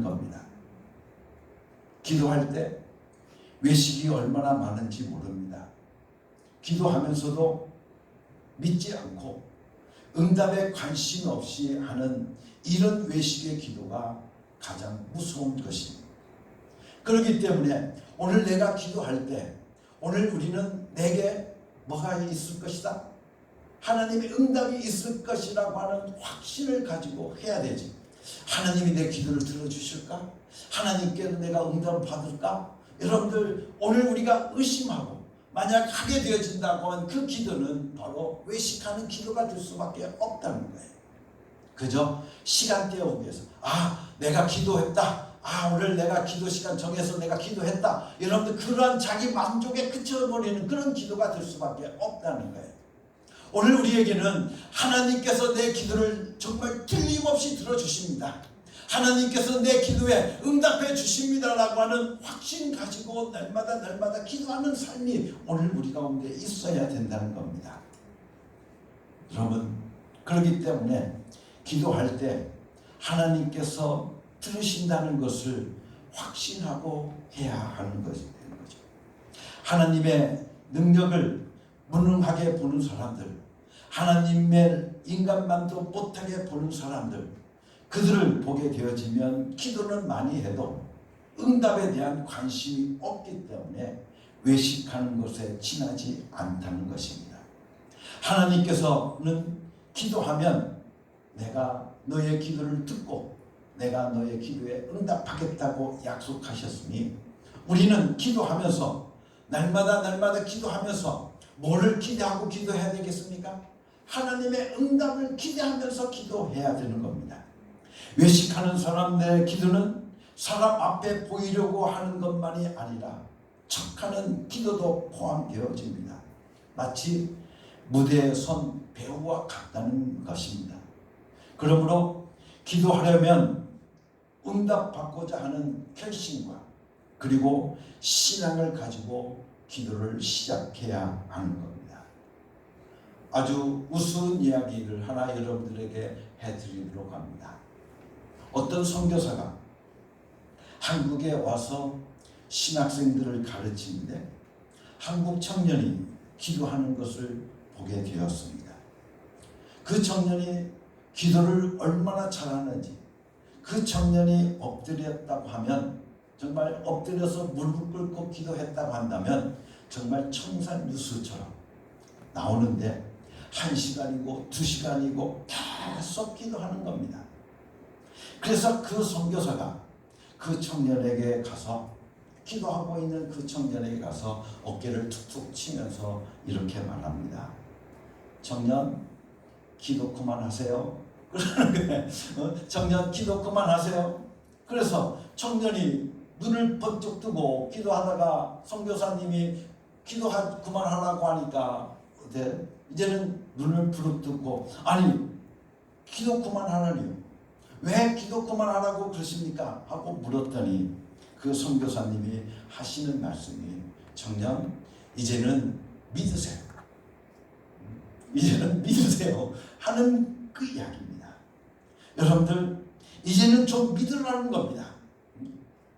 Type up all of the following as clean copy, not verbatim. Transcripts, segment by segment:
겁니다. 기도할 때 외식이 얼마나 많은지 모릅니다. 기도하면서도 믿지 않고 응답에 관심 없이 하는 이런 외식의 기도가 가장 무서운 것입니다. 그렇기 때문에 오늘 내가 기도할 때 오늘 우리는 내게 뭐가 있을 것이다, 하나님의 응답이 있을 것이라고 하는 확신을 가지고 해야 되지. 하나님이 내 기도를 들어주실까? 하나님께는 내가 응답을 받을까? 여러분들, 오늘 우리가 의심하고 만약 하게 되어진다고 하면 그 기도는 바로 외식하는 기도가 될 수밖에 없다는 거예요. 그저 시간 때우기 위해서 내가 기도했다, 오늘 내가 기도 시간 정해서 내가 기도했다, 여러분들 그러한 자기 만족에 그쳐버리는 그런 기도가 될 수밖에 없다는 거예요. 오늘 우리에게는 하나님께서 내 기도를 정말 틀림없이 들어주십니다. 하나님께서 내 기도에 응답해 주십니다라고 하는 확신 가지고 날마다 기도하는 삶이 오늘 우리 가운데 있어야 된다는 겁니다. 여러분, 그렇기 때문에 기도할 때 하나님께서 들으신다는 것을 확신하고 해야 하는 것이 되는 거죠. 하나님의 능력을 무능하게 보는 사람들, 하나님의 인간만도 못하게 보는 사람들, 그들을 보게 되어지면 기도는 많이 해도 응답에 대한 관심이 없기 때문에 외식하는 것에 지나지 않다는 것입니다. 하나님께서는 기도하면 내가 너의 기도를 듣고 내가 너의 기도에 응답하겠다고 약속하셨으니 우리는 기도하면서 날마다 기도하면서 뭐를 기대하고 기도해야 되겠습니까? 하나님의 응답을 기대하면서 기도해야 되는 겁니다. 외식하는 사람들의 기도는 사람 앞에 보이려고 하는 것만이 아니라 척하는 기도도 포함되어집니다. 마치 무대에 선 배우와 같다는 것입니다. 그러므로 기도하려면 응답받고자 하는 결심과 그리고 신앙을 가지고 기도를 시작해야 하는 겁니다. 아주 우스운 이야기를 하나 여러분들에게 해드리도록 합니다. 어떤 선교사가 한국에 와서 신학생들을 가르치는데 한국 청년이 기도하는 것을 보게 되었습니다. 그 청년이 기도를 얼마나 잘하는지, 그 청년이 엎드렸다고 하면, 정말 엎드려서 무릎 꿇고 기도했다고 한다면 정말 청산 뉴스처럼 나오는데 1시간이고 2시간이고 계속 기도하는 겁니다. 그래서 그 선교사가 그 청년에게 가서, 기도하고 있는 그 청년에게 가서 어깨를 툭툭 치면서 이렇게 말합니다. 청년, 기도 그만하세요. 그러는 거예요. 청년, 기도 그만하세요. 그래서 청년이 눈을 번쩍 뜨고 기도하다가 선교사님이 기도 그만하라고 하니까 이제는 눈을 부릅뜨고, 아니 기도 그만하라니요, 왜 기도 그만하라고 그러십니까? 하고 물었더니 그 선교사님이 하시는 말씀이, 청년, 이제는 믿으세요. 이제는 믿으세요 하는 그 이야기입니다. 여러분들, 이제는 좀 믿으라는 겁니다.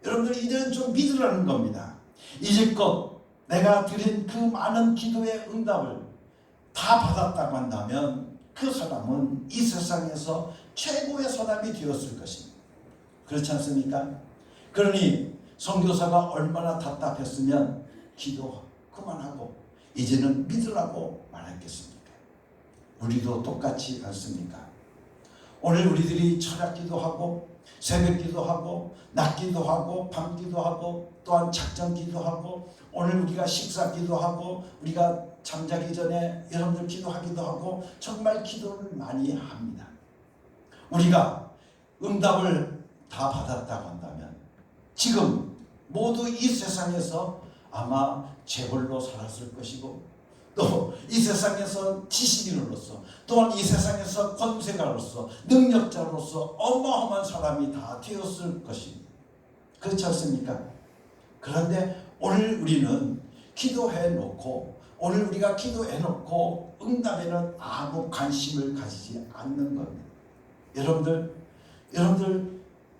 여러분들, 이제는 좀 믿으라는 겁니다. 이제껏 내가 드린 그 많은 기도의 응답을 다 받았다고 한다면 그 사람은 이 세상에서 최고의 사람이 되었을 것입니다. 그렇지 않습니까? 그러니 선교사가 얼마나 답답했으면 기도 그만하고 이제는 믿으라고 말했겠습니까? 우리도 똑같지 않습니까? 오늘 우리들이 철학 기도하고 새벽 기도하고 낮 기도하고 밤 기도하고 또한 작전 기도하고 오늘 우리가 식사 기도하고 우리가 잠자기 전에 여러분들 기도하기도 하고 정말 기도를 많이 합니다. 우리가 응답을 다 받았다고 한다면 지금 모두 이 세상에서 아마 재벌로 살았을 것이고, 또 이 세상에서 지식인으로서, 또한 이 세상에서 권세가로서, 능력자로서 어마어마한 사람이 다 되었을 것입니다. 그렇지 않습니까? 그런데 오늘 우리는 기도해 놓고, 오늘 우리가 기도해 놓고 응답에는 아무 관심을 가지지 않는 겁니다. 여러분들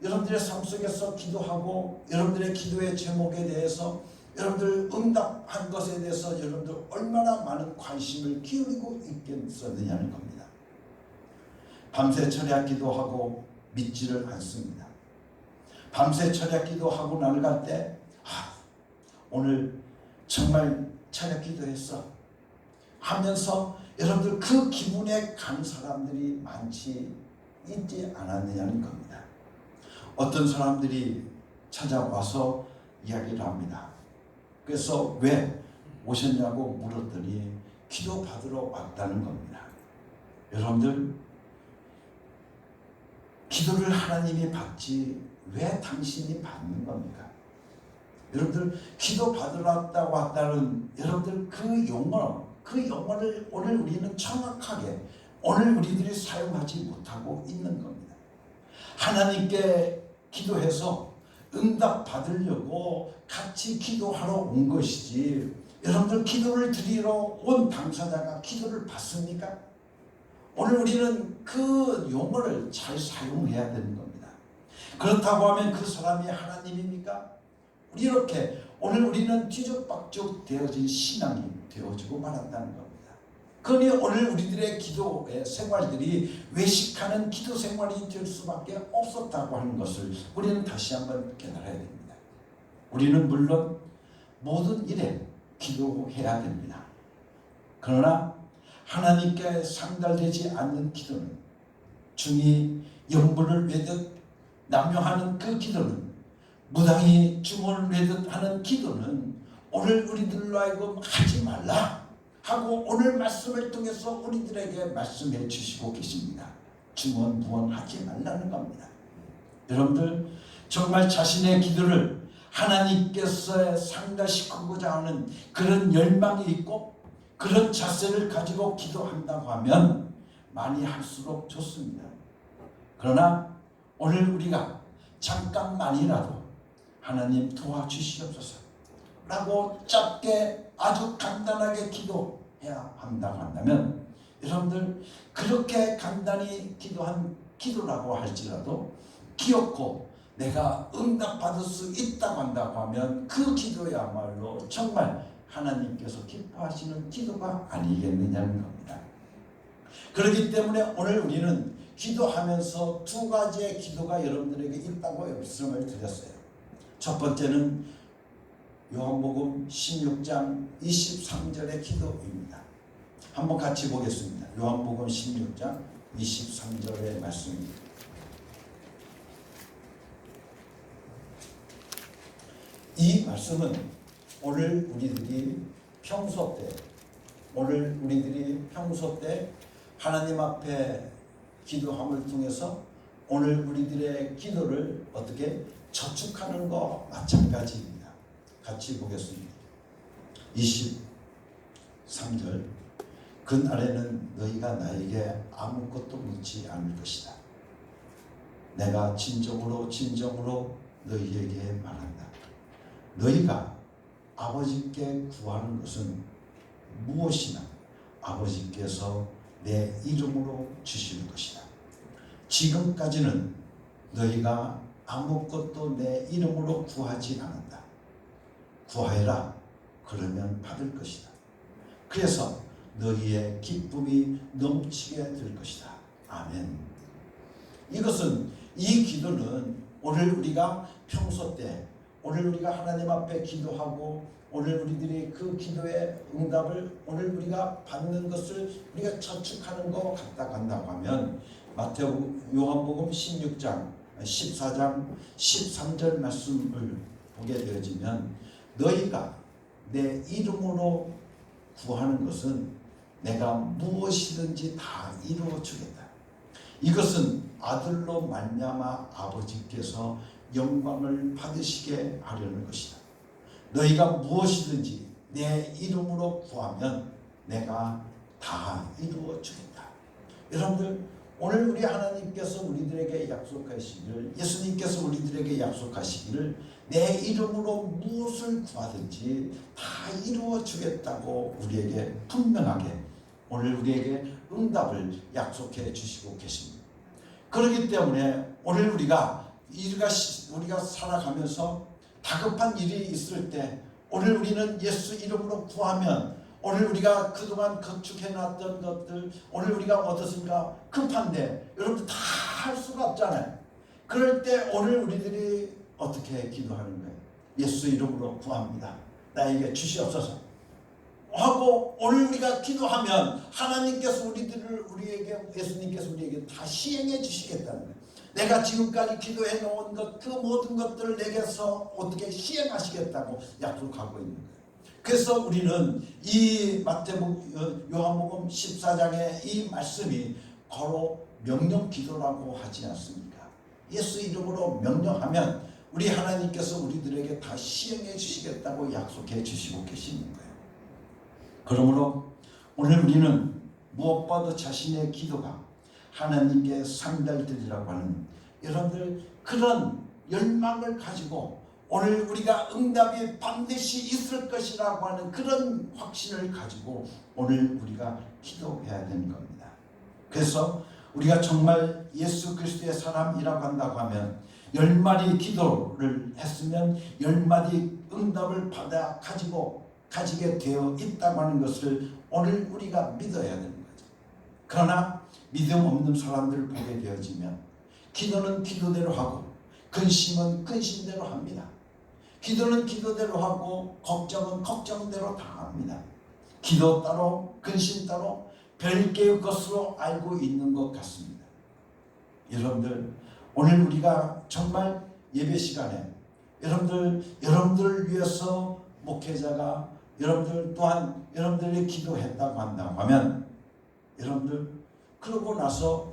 여러분들의 삶 속에서 기도하고 여러분들의 기도의 제목에 대해서 여러분들 응답한 것에 대해서 여러분들 얼마나 많은 관심을 기울이고 있겠느냐는 겁니다. 밤새 철야 기도하고 믿지를 않습니다. 밤새 철야 기도하고 나갈 때 오늘 정말 철야 기도했어 하면서 여러분들 그 기분에 간 사람들이 있지 않았느냐는 겁니다. 어떤 사람들이 찾아와서 이야기를 합니다. 그래서 왜 오셨냐고 물었더니 기도 받으러 왔다는 겁니다. 여러분들, 기도를 하나님이 받지 왜 당신이 받는 겁니까? 여러분들, 기도 받으러 왔다는 여러분들 그 용어를 오늘 우리는 정확하게 오늘 우리들이 사용하지 못하고 있는 겁니다. 하나님께 기도해서 응답 받으려고 같이 기도하러 온 것이지, 여러분들 기도를 드리러 온 당사자가 기도를 받습니까? 오늘 우리는 그 용어를 잘 사용해야 되는 겁니다. 그렇다고 하면 그 사람이 하나님입니까? 이렇게 오늘 우리는 뒤죽박죽 되어진 신앙이 되어지고 말았다는 겁니다. 그러니 오늘 우리들의 기도의 생활들이 외식하는 기도 생활이 될 수밖에 없었다고 하는 것을 우리는 다시 한번 깨달아야 됩니다. 우리는 물론 모든 일에 기도해야 됩니다. 그러나 하나님께 상달되지 않는 기도는, 중이 영분을 외듯 남용하는 그 기도는, 무당이 주문을 외듯 하는 기도는 오늘 우리들로 하여금 하지 말라 하고 오늘 말씀을 통해서 우리들에게 말씀해 주시고 계십니다. 주문 무언하지 말라는 겁니다. 여러분들, 정말 자신의 기도를 하나님께서 상달시키고자 하는 그런 열망이 있고 그런 자세를 가지고 기도한다고 하면 많이 할수록 좋습니다. 그러나 오늘 우리가 잠깐만이라도 하나님 도와주시옵소서 라고 짧게 아주 간단하게 기도해야 한다고 한다면, 여러분들 그렇게 간단히 기도한 기도라고 할지라도 기억고 내가 응답받을 수 있다고 한다고 하면 그 기도야말로 정말 하나님께서 기뻐하시는 기도가 아니겠느냐는 겁니다. 그렇기 때문에 오늘 우리는 기도하면서 두 가지의 기도가 여러분들에게 있다고 말씀을 드렸어요. 첫 번째는 요한복음 16장 23절의 기도입니다. 한번 같이 보겠습니다. 요한복음 16장 23절의 말씀입니다. 이 말씀은 오늘 우리들이 평소 때 하나님 앞에 기도함을 통해서 오늘 우리들의 기도를 어떻게 저축하는 것 마찬가지입니다. 같이 보겠습니다. 23절, 그날에는 너희가 나에게 아무것도 묻지 않을 것이다. 내가 진정으로 너희에게 말한다. 너희가 아버지께 구하는 것은 무엇이나 아버지께서 내 이름으로 주실 것이다. 지금까지는 너희가 아무것도 내 이름으로 구하지 않았다. 구하여라, 그러면 받을 것이다. 그래서 너희의 기쁨이 넘치게 될 것이다. 아멘. 이것은, 이 기도는 오늘 우리가 평소 때, 오늘 우리가 하나님 앞에 기도하고 오늘 우리들이 그 기도의 응답을 오늘 우리가 받는 것을 우리가 저축하는 것 같다 간다고 하면, 요한복음 16장 14장 13절 말씀을 보게 되어지면, 너희가 내 이름으로 구하는 것은 내가 무엇이든지 다 이루어 주겠다. 이것은 아들로 말미암아 아버지께서 영광을 받으시게 하려는 것이다. 너희가 무엇이든지 내 이름으로 구하면 내가 다 이루어 주겠다. 여러분들, 오늘 우리 하나님께서 우리들에게 약속하시기를, 예수님께서 우리들에게 약속하시기를, 내 이름으로 무엇을 구하든지 다 이루어 주겠다고 우리에게 분명하게 오늘 우리에게 응답을 약속해 주시고 계십니다. 그렇기 때문에 오늘 우리가 우리가 살아가면서 다급한 일이 있을 때 오늘 우리는 예수 이름으로 구하면 오늘 우리가 그동안 건축해놨던 것들 오늘 우리가 어떻습니까? 급한데 여러분 다 할 수가 없잖아요. 그럴 때 오늘 우리들이 어떻게 기도하는 거예요? 예수 이름으로 구합니다. 나에게 주시옵소서 하고 오늘 우리가 기도하면 하나님께서 우리에게 예수님께서 우리에게 다 시행해 주시겠다는 거예요. 내가 지금까지 기도해 놓은 것 그 모든 것들을 내게서 어떻게 시행하시겠다고 약속하고 있는 거예요. 그래서 우리는 이 요한복음 14장의 이 말씀이 바로 명령 기도라고 하지 않습니까? 예수 이름으로 명령하면 우리 하나님께서 우리들에게 다 시행해 주시겠다고 약속해 주시고 계시는 거예요. 그러므로 오늘 우리는 무엇보다 자신의 기도가 하나님께 상달되리라고 하는 여러분들 그런 열망을 가지고 오늘 우리가 응답이 반드시 있을 것이라고 하는 그런 확신을 가지고 오늘 우리가 기도해야 되는 겁니다. 그래서 우리가 정말 예수 그리스도의 사람이라고 한다고 하면 10마디 기도를 했으면 10마디 응답을 받아 가지게 되어 있다고 하는 것을 오늘 우리가 믿어야 되는 거죠. 그러나 믿음 없는 사람들을 보게 되어지면 기도는 기도대로 하고 근심은 근심대로 합니다. 기도는 기도대로 하고 걱정은 걱정대로 다 합니다. 기도 따로 근심 따로 별개의 것으로 알고 있는 것 같습니다. 여러분들 오늘 우리가 정말 예배 시간에 여러분들을 위해서 목회자가 여러분들 또한 여러분들이 기도했다고 한다고 하면 여러분들 그러고 나서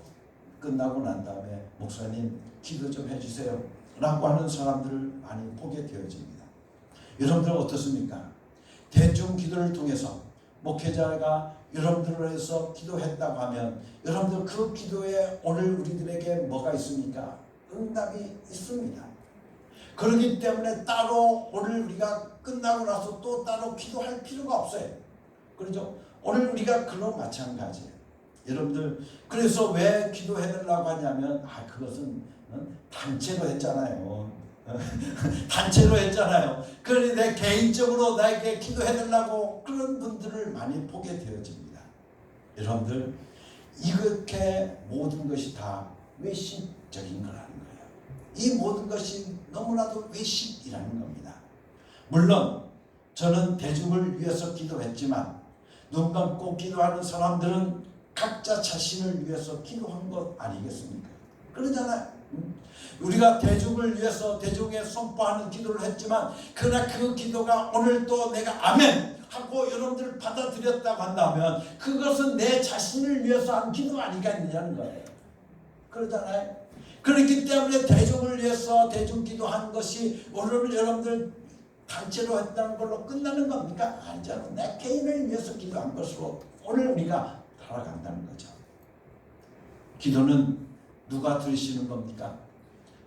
끝나고 난 다음에 목사님 기도 좀 해주세요 라고 하는 사람들을 많이 보게 되어집니다. 여러분들 어떻습니까? 대중 기도를 통해서 목회자가 여러분들을 해서 기도했다고 하면 여러분들 그 기도에 오늘 우리들에게 뭐가 있습니까? 응답이 있습니다. 그렇기 때문에 따로 오늘 우리가 끝나고 나서 또 따로 기도할 필요가 없어요. 그렇죠? 오늘 우리가 그런 마찬가지예요. 여러분들 그래서 왜 기도해달라고 하냐면 그것은 단체로 했잖아요. 단체로 했잖아요. 그러니 내 개인적으로 나에게 기도해달라고 그런 분들을 많이 보게 되어집니다. 여러분들 이렇게 모든 것이 다 외식적인 거라는 거예요. 이 모든 것이 너무나도 외식이라는 겁니다. 물론 저는 대중을 위해서 기도했지만 눈 감고 기도하는 사람들은 각자 자신을 위해서 기도한 것 아니겠습니까? 그러잖아요. 우리가 대중을 위해서 대중에 선포하는 기도를 했지만 그러나 그 기도가 오늘 또 내가 아멘 하고 여러분들 받아들였다고 한다면 그것은 내 자신을 위해서 한 기도 아니겠느냐는 거예요. 그러잖아요. 그렇기 때문에 대중을 위해서 대중 기도한 것이 오늘 여러분들 단체로 했다는 걸로 끝나는 겁니까? 아니잖아요. 내 개인을 위해서 기도한 것으로 오늘 우리가 살아간다는 거죠. 기도는 누가 들으시는 겁니까?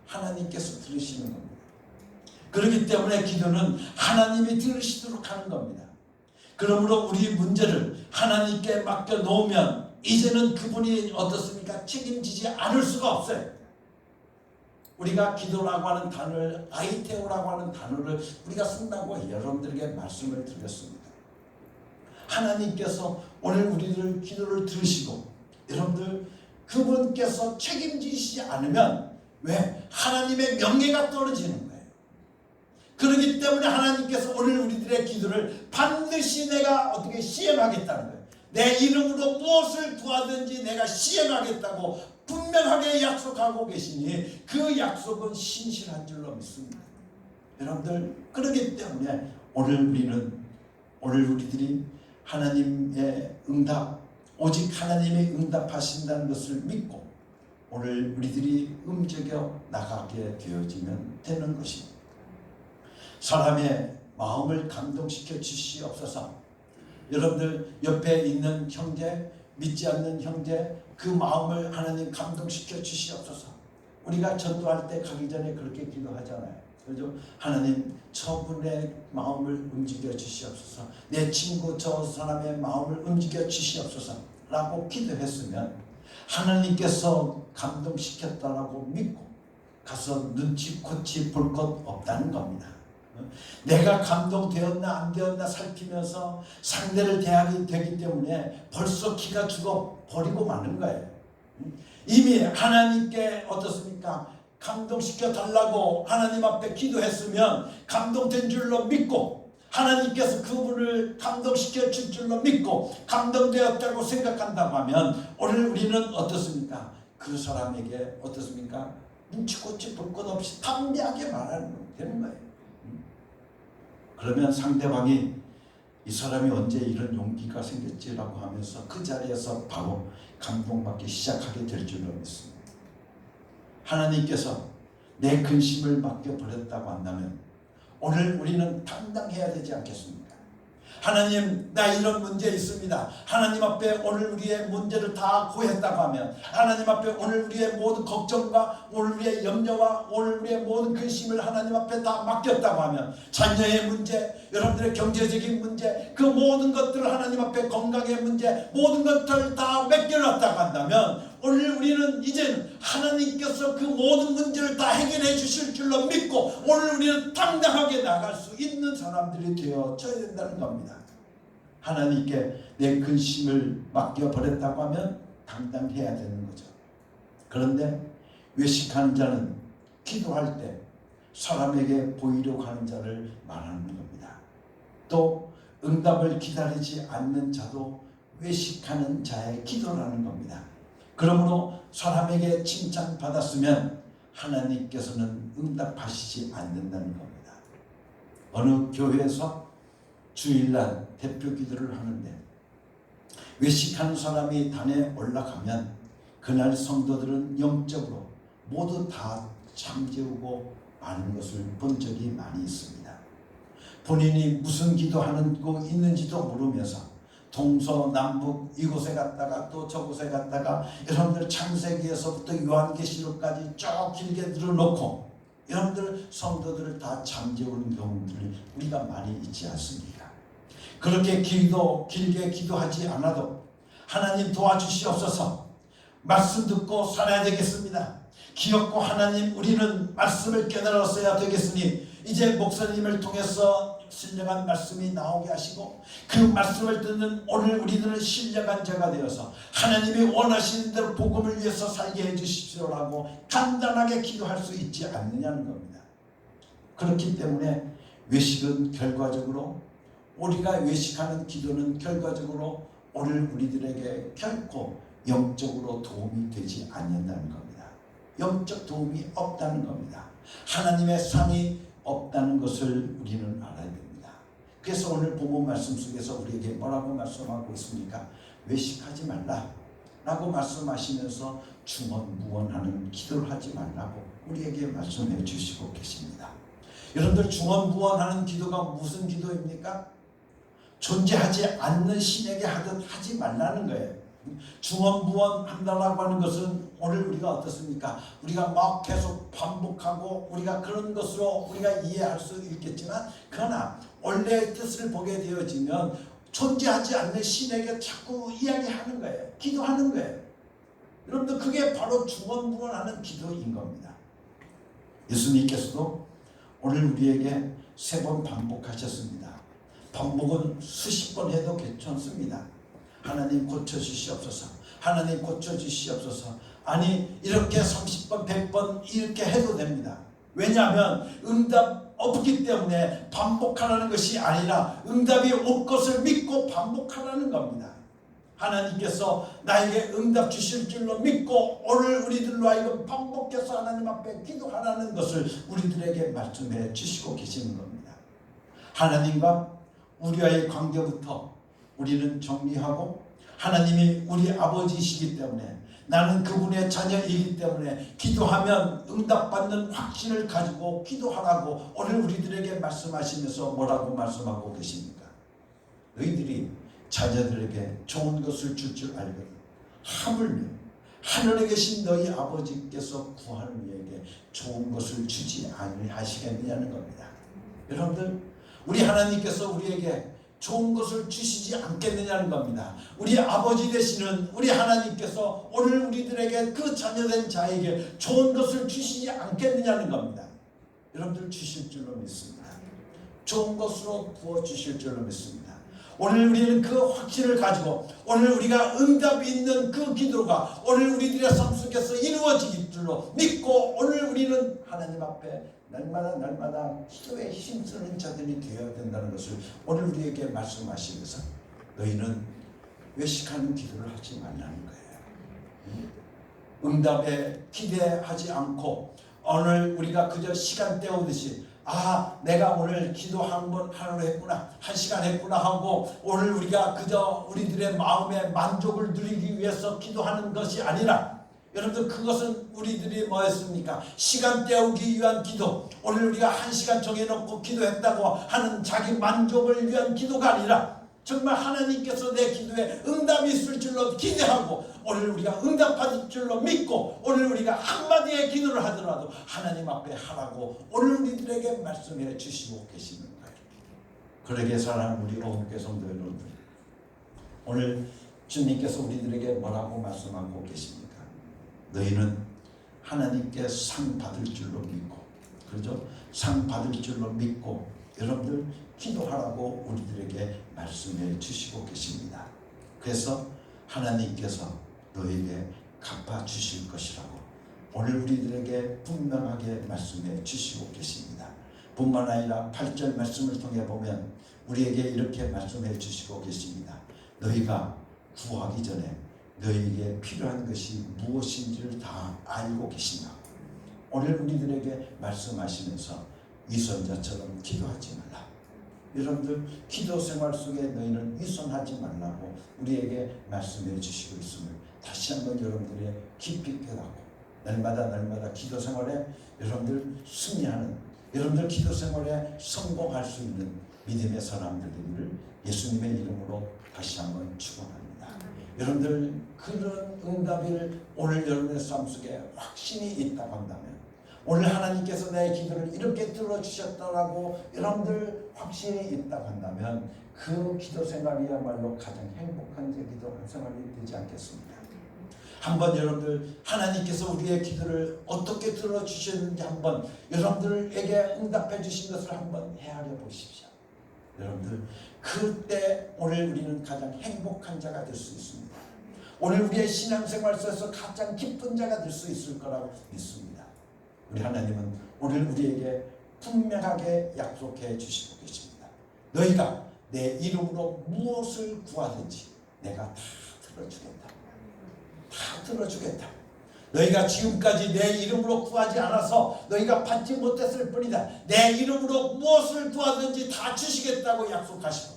하나님께서 들으시는 겁니다. 그렇기 때문에 기도는 하나님이 들으시도록 하는 겁니다. 그러므로 우리 문제를 하나님께 맡겨놓으면 이제는 그분이 어떻습니까? 책임지지 않을 수가 없어요. 우리가 기도라고 하는 단어를 아이테오라고 하는 단어를 우리가 쓴다고 여러분들에게 말씀을 드렸습니다. 하나님께서 오늘 우리들 기도를 들으시고 여러분들 그분께서 책임지시지 않으면 왜? 하나님의 명예가 떨어지는 거예요. 그렇기 때문에 하나님께서 오늘 우리들의 기도를 반드시 내가 어떻게 시행하겠다는 거예요. 내 이름으로 무엇을 구하든지 내가 시행하겠다고 분명하게 약속하고 계시니 그 약속은 신실한 줄로 믿습니다. 여러분들 그렇기 때문에 오늘 우리들이 하나님의 응답 오직 하나님의 응답하신다는 것을 믿고 오늘 우리들이 움직여 나가게 되어지면 되는 것입니다. 사람의 마음을 감동시켜 주시옵소서. 여러분들 옆에 있는 형제, 믿지 않는 형제 그 마음을 하나님 감동시켜 주시옵소서. 우리가 전도할 때 가기 전에 그렇게 기도하잖아요. 그죠? 하나님 저분의 마음을 움직여 주시옵소서. 내 친구 저 사람의 마음을 움직여 주시옵소서 라고 기도했으면 하나님께서 감동시켰다라고 믿고 가서 눈치코치 볼 것 없다는 겁니다. 내가 감동되었나 안 되었나 살피면서 상대를 대하게 되기 때문에 벌써 기가 죽어 버리고 마는 거예요. 이미 하나님께 어떻습니까? 감동시켜 달라고 하나님 앞에 기도했으면 감동된 줄로 믿고 하나님께서 그분을 감동시켜 줄 줄로 믿고 감동되었다고 생각한다고 하면 오늘 우리는 어떻습니까? 그 사람에게 어떻습니까? 눈치코치 볼 것 없이 담대하게 말하는 되는 거예요. 그러면 상대방이 이 사람이 언제 이런 용기가 생겼지라고 하면서 그 자리에서 바로 감동받기 시작하게 될 줄로 믿습니다. 하나님께서 내 근심을 맡겨버렸다고 한다면 오늘 우리는 당당해야 되지 않겠습니까? 하나님, 나 이런 문제 있습니다. 하나님 앞에 오늘 우리의 문제를 다 고했다고 하면 하나님 앞에 오늘 우리의 모든 걱정과 오늘 우리의 염려와 오늘 우리의 모든 근심을 하나님 앞에 다 맡겼다고 하면 자녀의 문제, 여러분들의 경제적인 문제, 그 모든 것들을 하나님 앞에 건강의 문제, 모든 것들을 다 맡겨놨다고 한다면 오늘 우리는 이제는 하나님께서 그 모든 문제를 다 해결해 주실 줄로 믿고 오늘 우리는 당당하게 나갈 수 있는 사람들이 되어져야 된다는 겁니다. 하나님께 내 근심을 맡겨버렸다고 하면 당당해야 되는 거죠. 그런데 외식하는 자는 기도할 때 사람에게 보이려고 하는 자를 말하는 겁니다. 또 응답을 기다리지 않는 자도 외식하는 자의 기도라는 겁니다. 그러므로 사람에게 칭찬받았으면 하나님께서는 응답하시지 않는다는 겁니다. 어느 교회에서 주일날 대표 기도를 하는데 외식하는 사람이 단에 올라가면 그날 성도들은 영적으로 모두 다 잠재우고 마는 것을 본 적이 많이 있습니다. 본인이 무슨 기도하는 거 있는지도 모르면서 동서남북 이곳에 갔다가 또 저곳에 갔다가 여러분들 창세기에서부터 요한계시록까지 쭉 길게 들어놓고 여러분들 성도들을 다 잠재우는 경우들이 우리가 많이 있지 않습니까? 그렇게 길게 기도하지 않아도 하나님 도와주시옵소서, 말씀 듣고 살아야 되겠습니다. 기억고 하나님, 우리는 말씀을 깨달았어야 되겠으니 이제 목사님을 통해서 신령한 말씀이 나오게 하시고 그 말씀을 듣는 오늘 우리들은 신령한 자가 되어서 하나님이 원하시는 대로 복음을 위해서 살게 해주십시오라고 간단하게 기도할 수 있지 않느냐는 겁니다. 그렇기 때문에 외식은 결과적으로, 우리가 외식하는 기도는 결과적으로 오늘 우리들에게 결코 영적으로 도움이 되지 않는다는 겁니다. 영적 도움이 없다는 겁니다. 하나님의 상이 없다는 것을 우리는 알아야 됩니다. 그래서 오늘 본문 말씀 속에서 우리에게 뭐라고 말씀하고 있습니까? 외식하지 말라 라고 말씀하시면서 중언부언하는 기도를 하지 말라고 우리에게 말씀해 주시고 계십니다. 여러분들, 중언부언하는 기도가 무슨 기도입니까? 존재하지 않는 신에게 하듯 하지 말라는 거예요. 중언부언 한다라고 하는 것은 오늘 우리가 어떻습니까? 우리가 막 계속 반복하고 우리가 그런 것으로 우리가 이해할 수 있겠지만, 그러나 원래의 뜻을 보게 되어지면 존재하지 않는 신에게 자꾸 이야기하는 거예요. 기도하는 거예요. 여러분들, 그게 바로 중언부언하는 기도인 겁니다. 예수님께서도 오늘 우리에게 3번 반복하셨습니다. 반복은 수십 번 해도 괜찮습니다. 하나님 고쳐주시옵소서, 하나님 고쳐주시옵소서. 아니, 이렇게 30번 100번 이렇게 해도 됩니다. 왜냐하면 응답 없기 때문에 반복하라는 것이 아니라 응답이 올 것을 믿고 반복하라는 겁니다. 하나님께서 나에게 응답 주실 줄로 믿고 오늘 우리들로 하여금 반복해서 하나님 앞에 기도하라는 것을 우리들에게 말씀해 주시고 계시는 겁니다. 하나님과 우리와의 관계부터 우리는 정리하고, 하나님이 우리 아버지이시기 때문에 나는 그분의 자녀이기 때문에 기도하면 응답받는 확신을 가지고 기도하라고 오늘 우리들에게 말씀하시면서 뭐라고 말씀하고 계십니까? 너희들이 자녀들에게 좋은 것을 줄 알거든 하물며 하늘에 계신 너희 아버지께서 구하는 이에게 좋은 것을 주지 아니하시겠느냐는 겁니다. 여러분들, 우리 하나님께서 우리에게 좋은 것을 주시지 않겠느냐는 겁니다. 우리 아버지 되시는 우리 하나님께서 오늘 우리들에게 그 자녀된 자에게 좋은 것을 주시지 않겠느냐는 겁니다. 여러분들 주실 줄로 믿습니다. 좋은 것으로 부어주실 줄로 믿습니다. 오늘 우리는 그 확신을 가지고 오늘 우리가 응답이 있는 그 기도가 오늘 우리들의 삶 속에서 이루어질 줄로 믿고 오늘 우리는 하나님 앞에 날마다 기도에 힘쓰는 자들이 되어야 된다는 것을 오늘 우리에게 말씀하시면서 너희는 외식하는 기도를 하지 말라는 거예요. 응답에 기대하지 않고 오늘 우리가 그저 시간 때우듯이 내가 오늘 기도 한 번 하루 했구나, 1시간 했구나 하고 오늘 우리가 그저 우리들의 마음의 만족을 누리기 위해서 기도하는 것이 아니라 여러분들 그것은 우리들이 뭐였습니까? 시간 때우기 위한 기도, 오늘 우리가 1시간 정해놓고 기도했다고 하는 자기 만족을 위한 기도가 아니라 정말 하나님께서 내 기도에 응답이 있을 줄로 기대하고 오늘 우리가 응답받을 줄로 믿고 오늘 우리가 한마디의 기도를 하더라도 하나님 앞에 하라고 오늘 우리들에게 말씀해 주시고 계시는 거예요. 그러게 사랑하는 우리 어흥교회 성도 여러분들, 오늘 주님께서 우리들에게 뭐라고 말씀하고 계십니까? 너희는 하나님께 상 받을 줄로 믿고, 그렇죠? 상 받을 줄로 믿고 여러분들 기도하라고 우리들에게 말씀해 주시고 계십니다. 그래서 하나님께서 너에게 갚아주실 것이라고 오늘 우리들에게 분명하게 말씀해 주시고 계십니다. 뿐만 아니라 8절 말씀을 통해 보면 우리에게 이렇게 말씀해 주시고 계십니다. 너희가 구하기 전에 너희에게 필요한 것이 무엇인지를 다 알고 계신다. 오늘 우리들에게 말씀하시면서 위선자처럼 기도하지 말라. 여러분들 기도 생활 속에 너희는 위선하지 말라고 우리에게 말씀해 주시고 있음을 다시 한번 여러분들이 깊이 깨닫고 날마다 기도 생활에 여러분들 승리하는, 여러분들 기도 생활에 성공할 수 있는 믿음의 사람들을 예수님의 이름으로 다시 한번 축원합니다. 여러분들 그런 응답을 오늘 여러분의 삶 속에 확신이 있다고 한다면 오늘 하나님께서 내 기도를 이렇게 들어주셨다라고 여러분들 확신이 있다고 한다면 그 기도 생활이야말로 가장 행복한 기도 생활이 되지 않겠습니까? 한번 여러분들 하나님께서 우리의 기도를 어떻게 들어주셨는지 한번 여러분들에게 응답해 주신 것을 한번 헤아려 보십시오. 여러분들 그때 오늘 우리는 가장 행복한 자가 될 수 있습니다. 오늘 우리의 신앙생활 속에서 가장 기쁜 자가 될 수 있을 거라고 믿습니다. 우리 하나님은 오늘 우리에게 분명하게 약속해 주시고 계십니다. 너희가 내 이름으로 무엇을 구하든지 내가 다 들어주겠다. 다 들어주겠다. 너희가 지금까지 내 이름으로 구하지 않아서 너희가 받지 못했을 뿐이다. 내 이름으로 무엇을 구하든지 다 주시겠다고 약속하시고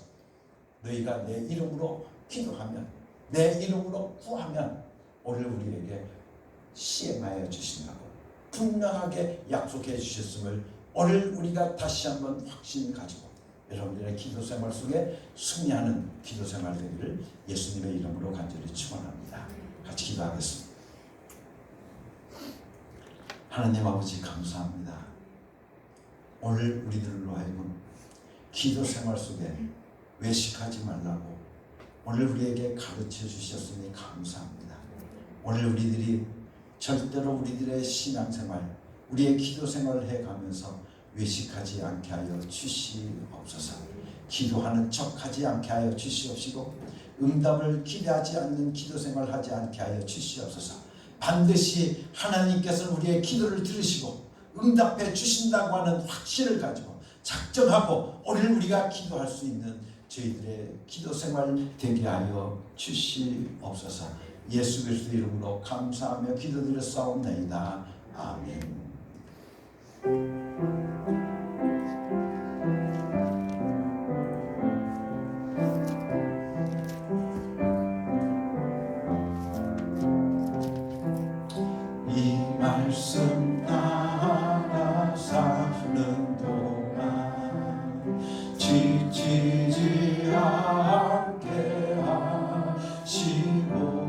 너희가 내 이름으로 기도하면 내 이름으로 구하면 오늘 우리에게 시행하여 주신다고 분명하게 약속해 주셨음을 오늘 우리가 다시 한번 확신 가지고 여러분들의 기도 생활 속에 승리하는 기도 생활 되기를 예수님의 이름으로 간절히 축원합니다. 같이 기도하겠습니다. 하나님 아버지 감사합니다. 오늘 우리들로 하여금 기도 생활 속에 외식하지 말라고 오늘 우리에게 가르쳐 주셨으니 감사합니다. 오늘 우리들이 절대로 우리들의 신앙생활, 우리의 기도 생활을 해가면서 외식하지 않게 하여 주시옵소서. 기도하는 척하지 않게 하여 주시옵시고 응답을 기대하지 않는 기도 생활을 하지 않게 하여 주시옵소서. 반드시 하나님께서 우리의 기도를 들으시고 응답해 주신다고 하는 확신을 가지고 작정하고 오늘 우리가 기도할 수 있는 저희들의 기도 생활 되게 하여 주시옵소서. 예수 그리스도 이름으로 감사하며 기도드렸사옵나이다. 아멘. 이 말씀 따라 사는 동안 지치지 않게 하시고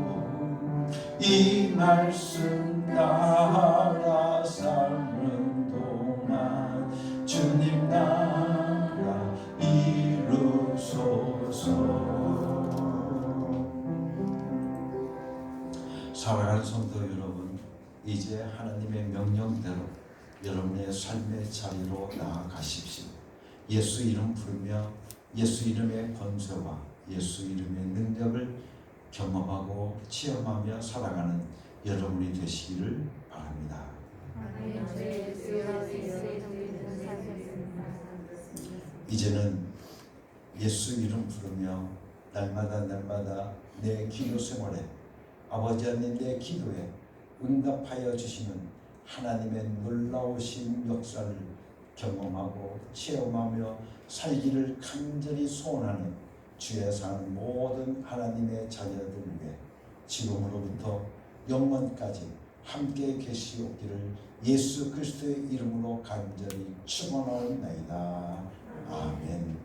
이 말씀 따라 사는 동안 주님 나라 이루소 이제 하나님의 명령대로 여러분의 삶의 자리로 나아가십시오. 예수 이름 부르며 예수 이름의 권세와 예수 이름의 능력을 경험하고 체험하며 살아가는 여러분이 되시기를 바랍니다. 이제는 예수 이름 부르며 날마다 내 기도 생활에 아버지 하나님 내 기도에 응답하여 주시는 하나님의 놀라우신 역사를 경험하고 체험하며 살기를 간절히 소원하는 주의 사는 모든 하나님의 자녀들 위해 지금으로부터 영원까지 함께 계시옵기를 예수 그리스도의 이름으로 간절히 축원하옵나이다. 아멘.